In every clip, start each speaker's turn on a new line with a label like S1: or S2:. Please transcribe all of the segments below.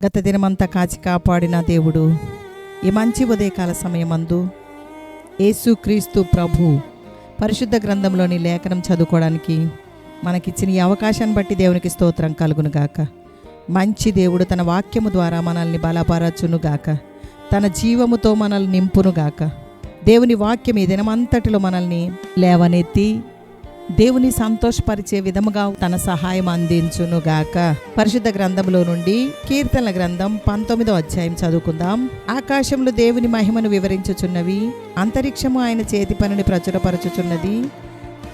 S1: గత దినమంతా కాచి కాపాడిన దేవుడు ఈ మంచి ఉదయకాల సమయమందు యేసుక్రీస్తు ప్రభు పరిశుద్ధ గ్రంథంలోని లేఖనం చదువుకోవడానికి మనకిచ్చిన ఈ అవకాశాన్ని బట్టి దేవునికి స్తోత్రం కలుగునుగాక. మంచి దేవుడు తన వాక్యము ద్వారా మనల్ని బలపరచునుగాక, తన జీవముతో మనల్ని నింపునుగాక. దేవుని వాక్యం ఈ దినమంతటిలో మనల్ని లేవనెత్తి దేవుని సంతోషపరిచే విధముగా తన సహాయం అందించునుగాక. పరిశుద్ధ గ్రంథంలో నుండి కీర్తనల గ్రంథం 19వ అధ్యాయం చదువుకుందాం. ఆకాశంలో దేవుని మహిమను వివరించుచున్నవి, అంతరిక్షము ఆయన చేతి పనిని ప్రచురపరచుచున్నది.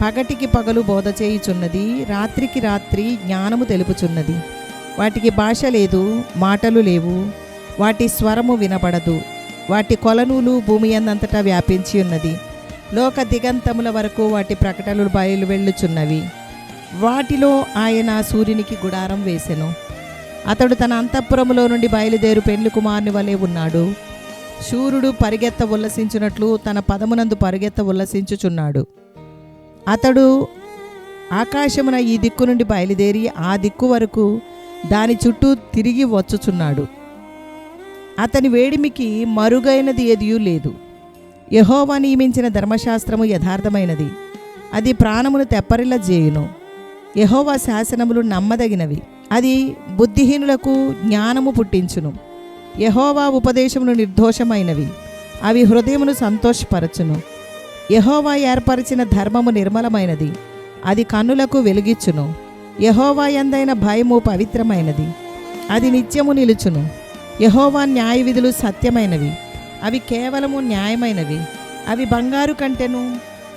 S1: పగటికి పగలు బోధ చేయుచున్నది, రాత్రికి రాత్రి జ్ఞానము తెలుపుచున్నది. వాటికి భాష లేదు, మాటలు లేవు, వాటి స్వరము వినబడదు. వాటి కొలనులు భూమి అందంతటా వ్యాపించి ఉన్నది. లోక దిగంతముల వరకు వాటి ప్రకటనలు బయలు వెళ్ళుచున్నవి. వాటిలో ఆయన సూర్యునికి గుడారం వేసెను. అతడు తన అంతఃపురములో నుండి బయలుదేరు పెండ్లి కుమారుని వలె ఉన్నాడు. శూరుడు పరిగెత్త ఉల్లసించున్నట్లు తన పదమునందు పరిగెత్త ఉల్లసించుచున్నాడు. అతడు ఆకాశమున ఈ దిక్కు నుండి బయలుదేరి ఆ దిక్కు వరకు దాని చుట్టూ తిరిగి వచ్చుచున్నాడు. అతని వేడిమికి మరుగైనది ఏదియూ లేదు. యెహోవా నియమించిన ధర్మశాస్త్రము యథార్థమైనది, అది ప్రాణమును తెప్పరిల్ల చేయును. యెహోవా శాసనములు నమ్మదగినవి, అది బుద్ధిహీనులకు జ్ఞానము పుట్టించును. యెహోవా ఉపదేశములు నిర్దోషమైనవి, అవి హృదయమును సంతోషపరచును. యెహోవా ఏర్పరిచిన ధర్మము నిర్మలమైనది, అది కన్నులకు వెలుగిచ్చును. యెహోవా యందైన భయము పవిత్రమైనది, అది నిత్యము నిలుచును. యెహోవా న్యాయ విధులు సత్యమైనవి, అవి కేవలము న్యాయమైనవి. అవి బంగారు కంటెను,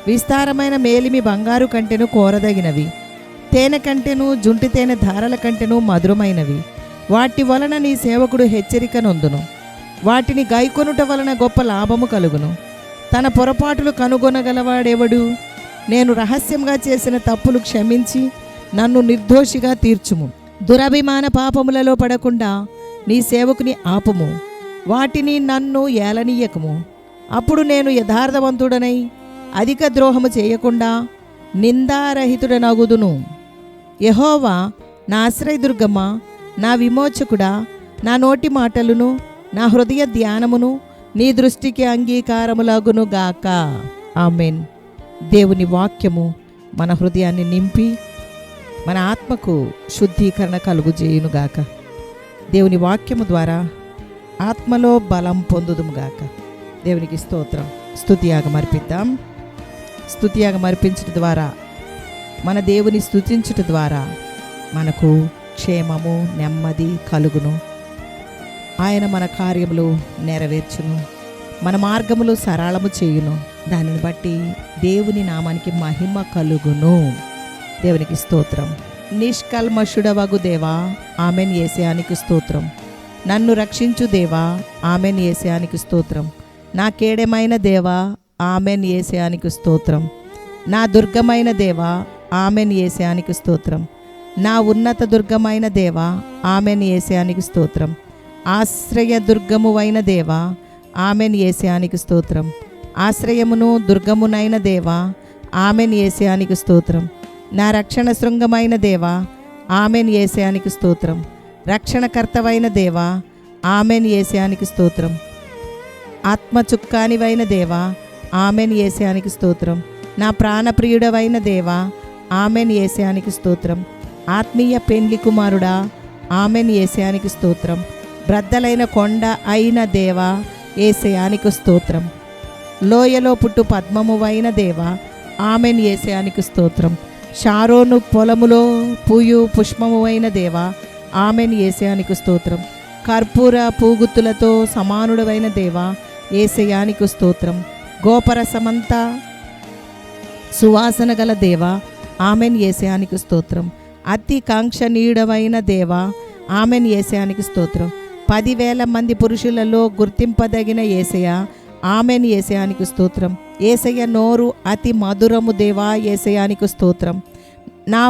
S1: విస్తారమైన మేలిమి బంగారు కంటెను కోరదగినవి. తేనె కంటెను, జుంటి తేనె ధారల కంటెను మధురమైనవి. వాటి వలన నీ సేవకుడు హెచ్చరిక నొందును. వాటిని గైకొనుట వలన గొప్ప లాభము కలుగును. తన పొరపాటులు కనుగొనగలవాడెవడు? నేను రహస్యంగా చేసిన తప్పులు క్షమించి నన్ను నిర్దోషిగా తీర్చుము. దురభిమాన పాపములలో పడకుండా నీ సేవకుని ఆపుము. వాటిని నన్ను ఏలనీయకము. అప్పుడు నేను యథార్థవంతుడనై అధిక ద్రోహము చేయకుండా నిందారహితుడనగుదును. యెహోవా నా ఆశ్రయదుర్గమా, నా విమోచకుడా, నా నోటి మాటలును నా హృదయ ధ్యానమును నీ దృష్టికి అంగీకారములగును గాక. ఆమెన్. దేవుని వాక్యము మన హృదయాన్ని నింపి మన ఆత్మకు శుద్ధీకరణ కలుగుజేయునుగాక. దేవుని వాక్యము ద్వారా ఆత్మలో బలం పొందుదుముగాక. దేవునికి స్తోత్రం. స్తుతియాగం అర్పిద్దాం. స్తుతియాగం అర్పించడం ద్వారా, మన దేవుని స్తుతించుట ద్వారా మనకు క్షేమము, నెమ్మది కలుగును. ఆయన మన కార్యములు నెరవేర్చును, మన మార్గములు సరళము చేయును. దానిని బట్టి దేవుని నామానికి మహిమ కలుగును. దేవునికి స్తోత్రం. నిష్కల్మషుడవగు దేవా, ఆమెన్ యేసయానికి స్తోత్రం. నన్ను రక్షించు దేవా, ఆమెన్ యేసయానికి స్తోత్రం. నా కేడమైన దేవా, ఆమెన్ యేసయానికి స్తోత్రం. నా దుర్గమైన దేవా, ఆమెన్ యేసయానికి స్తోత్రం. నా ఉన్నత దుర్గమైన దేవా, ఆమెన్ యేసయానికి స్తోత్రం. ఆశ్రయ దుర్గమువైన దేవా, ఆమెన్ యేసయానికి స్తోత్రం. ఆశ్రయమును దుర్గమునైన దేవా, ఆమెన్ యేసయానికి స్తోత్రం. నా రక్షణ శృంగమైన దేవా, ఆమెన్ యేసయానికి స్తోత్రం. రక్షణకర్తవైన దేవా, ఆమెన్ యేసయానికి స్తోత్రం. ఆత్మచుక్కానివైన దేవా, ఆమెన్ యేసయానికి స్తోత్రం. నా ప్రాణప్రియుడవైన దేవా, ఆమెన్ యేసయానికి స్తోత్రం. ఆత్మీయ పెండ్లి కుమారుడా, ఆమెన్ యేసయానికి స్తోత్రం. బ్రద్దలైన కొండ అయిన దేవా, యేసయానికి స్తోత్రం. లోయలో పుట్టు పద్మమువైన దేవా, ఆమెన్ యేసయానికి స్తోత్రం. షారోను పొలములో పూయు పుష్పమువైన దేవా, ఆమెన్ యేసయానికి స్తోత్రం. కర్పూర పూగుత్తులతో సమానుడవైన దేవా, యేసయానికి స్తోత్రం. గోపరసమంతా సువాసన గల దేవా, ఆమెన్ యేసయానికి స్తోత్రం. అతి కాంక్షణీయుడవైన దేవా, ఆమెన్ యేసయానికి స్తోత్రం. 10,000 మంది పురుషులలో గుర్తింపదగిన యేసయ్య, ఆమెన్ యేసయానికి స్తోత్రం. యేసయ్య నోరు అతి మధురము దేవా, యేసయానికి స్తోత్రం. నా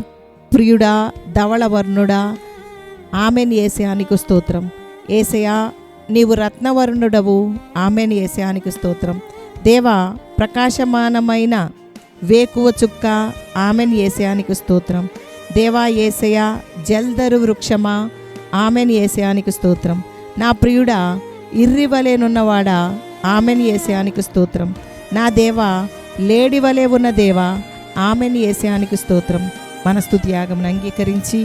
S1: ప్రియుడా, ధవళవర్ణుడా, ఆమెన్ యేసయానికి స్తోత్రం. యేసయ్య నీవు రత్నవర్ణుడవు, ఆమెన్ యేసయానికి స్తోత్రం. దేవా ప్రకాశమానమైన వేకువ చుక్క, ఆమెన్ యేసయానికి స్తోత్రం. దేవా యేసయ్య జల్దరు వృక్షమా, ఆమెన్ యేసయానికి స్తోత్రం. నా ప్రియుడా ఇర్రివలేనున్నవాడా, ఆమెన్ యేసయానికి స్తోత్రం. నా దేవా లేడి వలె ఉన్న దేవా, ఆమెన్ యేసయానికి స్తోత్రం. మన స్తుతి యాగమును అంగీకరించి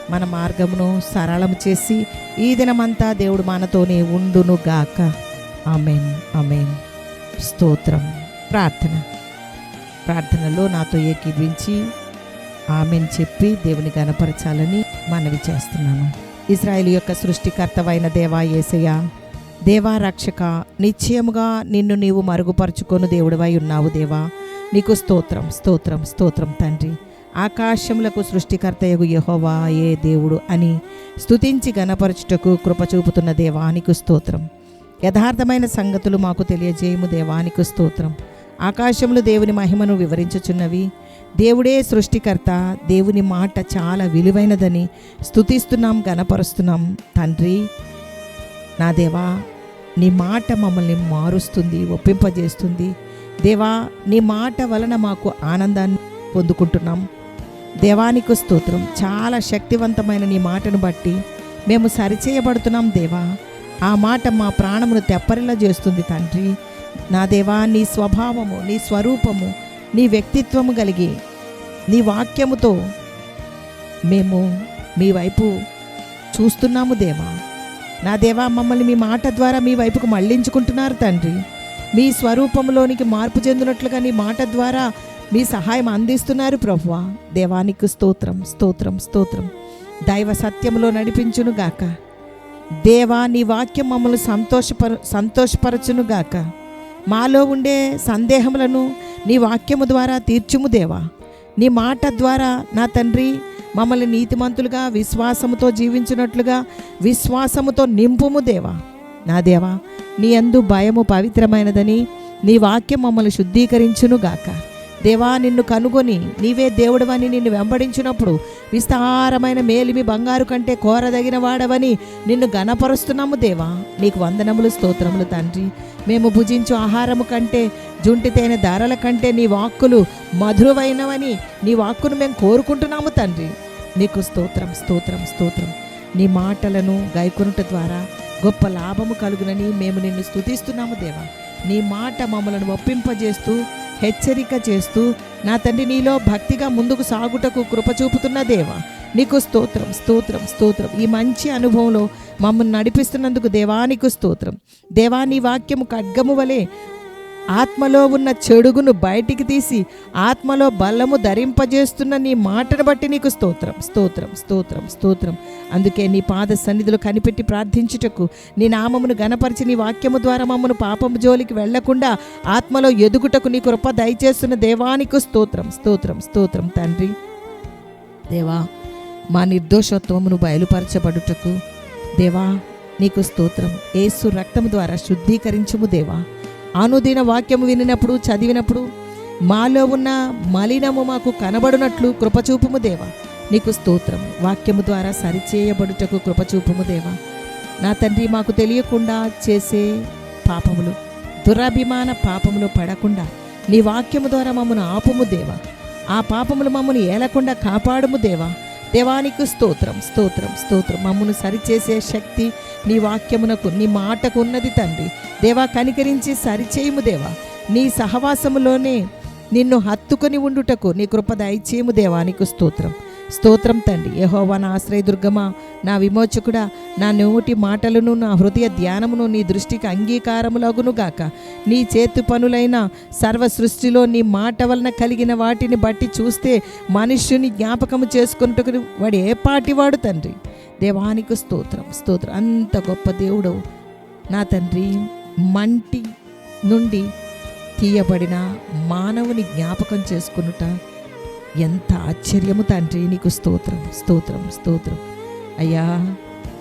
S1: మన మార్గమును సరళము చేసి ఈ దినమంతా దేవుడు మనతోనే ఉండును గాక. Amen amen. స్తోత్రం. ప్రార్థనలో నాతో ఏకీభవించి ఆమెన్ చెప్పి దేవుని గణపరచాలని మనవి చేస్తున్నాను. ఇశ్రాయేలు యొక్క సృష్టికర్తవైన దేవా యేసయ్య, దేవా రక్షక, నిశ్చయముగా నిన్ను నీవు మరుగుపరుచుకొను దేవుడివై ఉన్నావు దేవా. నీకు స్తోత్రం స్తోత్రం స్తోత్రం తండ్రి. ఆకాశములకు సృష్టికర్తయగు యెహోవా ఏ దేవుడు అని స్తుతించి గణపరచుటకు కృప చూపుతున్న దేవానికి స్తోత్రం. యథార్థమైన సంగతులు మాకు తెలియజేయము దేవానికి స్తోత్రం. ఆకాశములు దేవుని మహిమను వివరించుచున్నవి. దేవుడే సృష్టికర్త. దేవుని మాట చాలా విలువైనదని స్తుతిస్తున్నాం, గణపరుస్తున్నాం తండ్రి. నా దేవా, నీ మాట మమ్మల్ని మారుస్తుంది, ఒప్పింపజేస్తుంది దేవా. నీ మాట వలన మాకు ఆనందాన్ని పొందుకుంటున్నాం. దేవానికి స్తోత్రం. చాలా శక్తివంతమైన నీ మాటను బట్టి మేము సరిచేయబడుతున్నాం దేవా. ఆ మాట మా ప్రాణమును తెప్పరిలా చేస్తుంది తండ్రి. నా దేవా, నీ స్వభావము, నీ స్వరూపము, నీ వ్యక్తిత్వము కలిగి నీ వాక్యముతో మేము మీ వైపు చూస్తున్నాము దేవా. నా దేవా, మమ్మల్ని మీ మాట ద్వారా మీ వైపుకు మళ్ళించుకుంటున్నారు తండ్రి. మీ స్వరూపంలోనికి మార్పు చెందినట్లుగా నీ మాట ద్వారా మీ సహాయం అందిస్తున్నారు ప్రభువా. దేవానికి స్తోత్రం స్తోత్రం స్తోత్రం. దైవ సత్యములో నడిపించును గాక దేవా. నీ వాక్యం మమ్మల్ని సంతోషపరచును గాక. మాలో ఉండే సందేహములను నీ వాక్యము ద్వారా తీర్చుము దేవా. నీ మాట ద్వారా నా తండ్రి మమ్మల్ని నీతిమంతులుగా విశ్వాసముతో జీవించినట్లుగా విశ్వాసముతో నింపుము దేవా. నా దేవా, నీ యందు భయము పవిత్రమైనదని నీ వాక్యం మమ్మల్ని శుద్ధీకరించును గాక దేవా. నిన్ను కనుగొని నీవే దేవుడవని నిన్ను వెంబడించినప్పుడు విస్తారమైన మేలిమి బంగారు కంటే కోరదగిన వాడవని నిన్ను గణపరుస్తున్నాము దేవా. నీకు వందనములు స్తోత్రములు తండ్రి. మేము భుజించు ఆహారము కంటే జుంటి తేనె ధారల కంటే నీ వాక్కులు మధురమైనవని నీ వాక్కును మేము కోరుకుంటున్నాము తండ్రి. నీకు స్తోత్రం స్తోత్రం స్తోత్రం. నీ మాటలను గైకొనుట ద్వారా గొప్ప లాభము కలుగునని మేము నిన్ను స్తుతిస్తున్నాము దేవా. నీ మాట మమ్మలను ఒప్పింపజేస్తూ హెచ్చరిక చేస్తూ నా తండ్రి నీలో భక్తిగా ముందుకు సాగుటకు కృప చూపుతున్న దేవా. నీకు స్తోత్రం స్తోత్రం స్తోత్రం. ఈ మంచి అనుభవంలో మమ్మల్ని నడిపిస్తున్నందుకు దేవానికి స్తోత్రం. దేవా, నీ వాక్యము ఖడ్గము వలె ఆత్మలో ఉన్న చెడుగును బయటికి తీసి ఆత్మలో బలము ధరింపజేస్తున్న నీ మాటను బట్టి నీకు స్తోత్రం స్తోత్రం స్తోత్రం స్తోత్రం. అందుకే నీ పాద సన్నిధిలో కనిపెట్టి ప్రార్థించుటకు నీ నామమును గణపరిచి నీ వాక్యము ద్వారా మమ్మను పాపము జోలికి వెళ్లకుండా ఆత్మలో ఎదుగుటకు నీ కృప దయచేస్తున్న దేవానికి స్తోత్రం స్తోత్రం స్తోత్రం తండ్రి. దేవా, మా నిర్దోషత్వమును బయలుపరచబడుటకు దేవా నీకు స్తోత్రం. యేసు రక్తము ద్వారా శుద్ధీకరించుము దేవా. అనుదిన వాక్యము వినినప్పుడు చదివినప్పుడు మాలో ఉన్న మలినము మాకు కనబడినట్లు కృపచూపుము దేవా. నీకు స్తోత్రం. వాక్యము ద్వారా సరిచేయబడుటకు కృపచూపుము దేవా. నా తండ్రి, మాకు తెలియకుండా చేసే పాపములు, దురభిమాన పాపములు పడకుండా నీ వాక్యము ద్వారా మమ్మను ఆపుము దేవా. ఆ పాపములు మమ్మను ఏలకుండా కాపాడుము దేవా. దేవానికి స్తోత్రం స్తోత్రం స్తోత్రం. మమ్మను సరిచేసే శక్తి నీ వాక్యమునకు, నీ మాటకు ఉన్నది తండ్రి. దేవా, కనికరించి సరిచేయము దేవా. నీ సహవాసములోనే నిన్ను హత్తుకొని ఉండుటకు నీ కృప దయచేయము దేవా. నీకు స్తోత్రం స్తోత్రం తండ్రి. యెహోవా నా ఆశ్రయదుర్గమా, నా విమోచకుడా, నా నోటి మాటలను నా హృదయ ధ్యానమును నీ దృష్టికి అంగీకారములగును గాక. నీ చేతి పనులైన సర్వ సృష్టిలో నీ మాట వలన కలిగిన వాటిని బట్టి చూస్తే మనుష్యుని జ్ఞాపకము చేసుకున్నట్టుకు వాడు ఏ పాటివాడు తండ్రి. దేవానికి స్తోత్రం స్తోత్రం. అంత గొప్ప దేవుడు నా తండ్రి. మంటి నుండి తీయబడిన మానవుని జ్ఞాపకం చేసుకునుట ఎంత ఆశ్చర్యము తండ్రి. నీకు స్తోత్రం స్తోత్రం స్తోత్రం అయ్యా.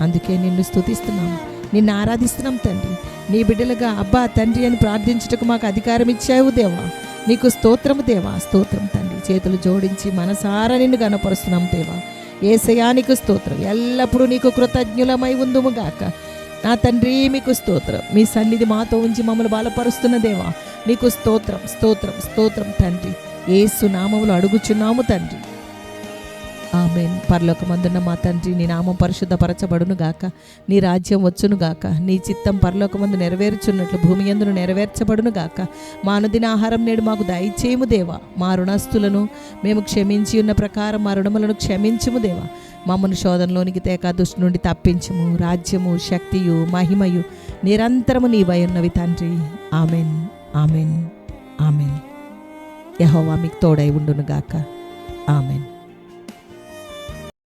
S1: అందుకే నిన్ను స్తుతిస్తున్నాం, నిన్ను ఆరాధిస్తున్నాం తండ్రి. నీ బిడ్డలుగా అబ్బా తండ్రి అని ప్రార్థించుటకు మాకు అధికారం ఇచ్చావు దేవా. నీకు స్తోత్రము దేవా. స్తోత్రం తండ్రి. చేతులు జోడించి మనసారా నిన్ను గణపరుస్తున్నాం దేవా. యేసయ్యా నీకు స్తోత్రం. ఎల్లప్పుడూ నీకు కృతజ్ఞులమై ఉందుము గాక. నా తండ్రి మీకు స్తోత్రం. మీ సన్నిధి మాతో ఉంచి మమ్మల్ని బలపరుస్తున్న దేవా నీకు స్తోత్రం స్తోత్రం స్తోత్రం తండ్రి. యేసు నామములో అడుగుచున్నాము తండ్రి. ఆమెన్. పరలోకమందున్న మా తండ్రి, నీ నామం పరిశుద్ధపరచబడును గాక, నీ రాజ్యం వచ్చును గాక, నీ చిత్తం పరలోకమందు నెరవేర్చున్నట్లు భూమి యందును నెరవేర్చబడును గాక. మా అనుదిన ఆహారం నేడు మాకు దయచేయము దేవా. మా రుణస్తులను మేము క్షమించి ఉన్న ప్రకారం మా రుణములను క్షమించుము దేవా. మమ్మను శోధనలోనికి తేక దుష్టు నుండి తప్పించుము. రాజ్యము, శక్తియు, మహిమయు నిరంతరము నీవై ఉన్నవి తండ్రి. Amen, amen, amen. యెహోవా మీకు తోడై ఉండును గాక. ఆమెన్.